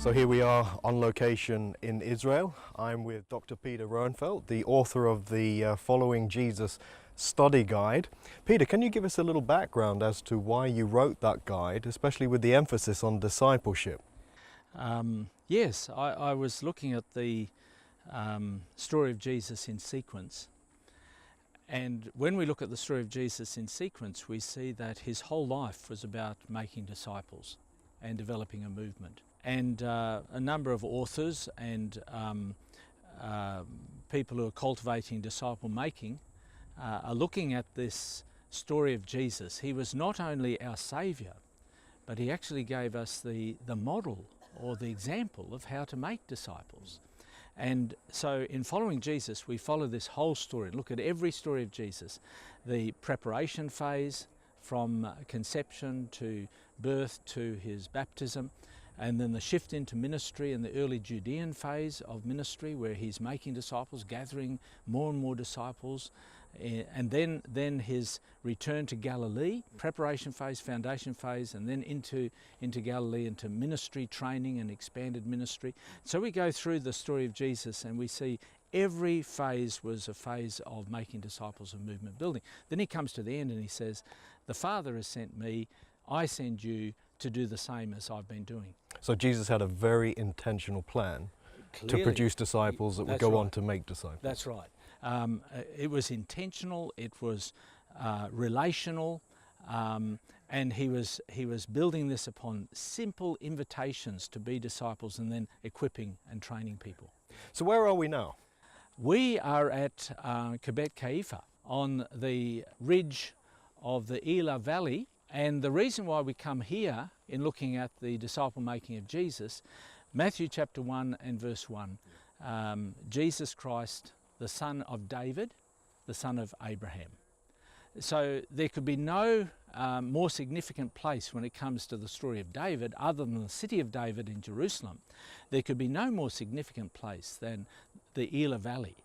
So here we are on location in Israel. I'm with Dr. Peter Roenfeld, the author of the Following Jesus study guide. Peter, can you give us a little background as to why you wrote that guide, especially with the emphasis on discipleship? Yes, I was looking at the story of Jesus in sequence. And when we look at the story of Jesus in sequence, we see that his whole life was about making disciples and developing a movement. And a number of authors and people who are cultivating disciple making are looking at this story of Jesus. He was not only our Saviour, but he actually gave us the model or the example of how to make disciples. And so in following Jesus, we follow this whole story, look at every story of Jesus, the preparation phase from conception to birth to his baptism, and then the shift into ministry and the early Judean phase of ministry where he's making disciples, gathering more and more disciples, and then his return to Galilee, preparation phase, foundation phase, and then into Galilee, into ministry training and expanded ministry. So we go through the story of Jesus and we see every phase was a phase of making disciples and movement building. Then he comes to the end and he says, "The Father has sent me, I send you to do the same as I've been doing." So Jesus had a very intentional plan to produce disciples that would go on to make disciples. That's right. It was intentional, it was relational, and he was building this upon simple invitations to be disciples and then equipping and training people. So where are we now? We are at Qeiyafa on the ridge of the Elah Valley, and the reason why we come here in looking at the disciple making of Jesus, Matthew chapter 1 and verse 1, Jesus Christ, the son of David, the son of Abraham. So there could be no more significant place when it comes to the story of David other than the city of David in Jerusalem. There could be no more significant place than the Elah Valley,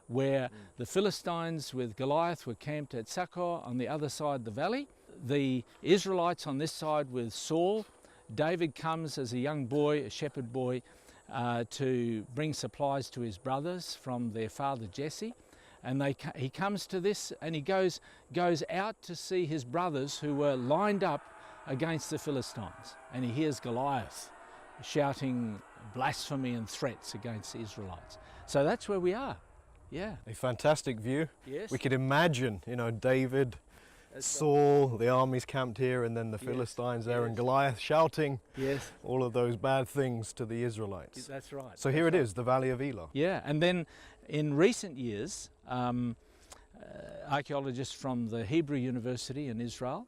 where the Philistines with Goliath were camped at Sakkor on the other side of the valley. The Israelites on this side with Saul. David comes as a young boy, a shepherd boy, to bring supplies to his brothers from their father Jesse. And he comes to this and he goes out to see his brothers who were lined up against the Philistines. And he hears Goliath shouting blasphemy and threats against the Israelites. So that's where we are. Yeah. A fantastic view. Yes. We could imagine, David, Saul, the armies camped here, and then the Philistines there, and Goliath shouting all of those bad things to the Israelites. That's right. So here it is, the Valley of Elah. Yeah, and then in recent years, archaeologists from the Hebrew University in Israel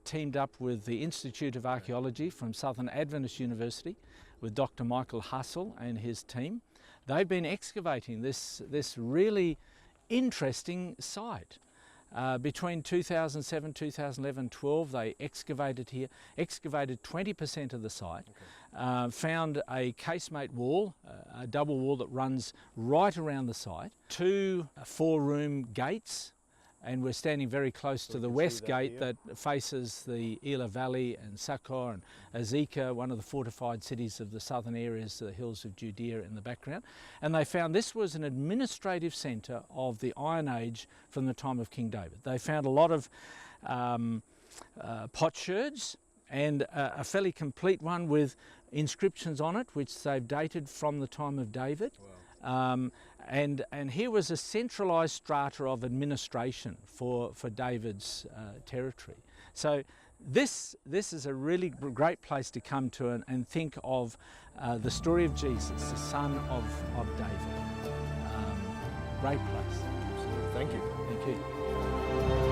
teamed up with the Institute of Archaeology from Southern Adventist University with Dr. Michael Hassel and his team. They've been excavating this really interesting site. Between 2007, 2011, 12, they excavated 20% of the site, found a casemate wall, a double wall that runs right around the site, 2 4-room gates, and we're standing very close to the west gate that faces the Elah Valley and Sakkor and Azekah, one of the fortified cities of the southern areas, the hills of Judea in the background. And they found this was an administrative centre of the Iron Age from the time of King David. They found a lot of potsherds and a fairly complete one with inscriptions on it, which they've dated from the time of David. Wow. And here was a centralised strata of administration for David's territory. So this is a really great place to come to and think of the story of Jesus, the son of David. Great place. Absolutely. Thank you. Thank you.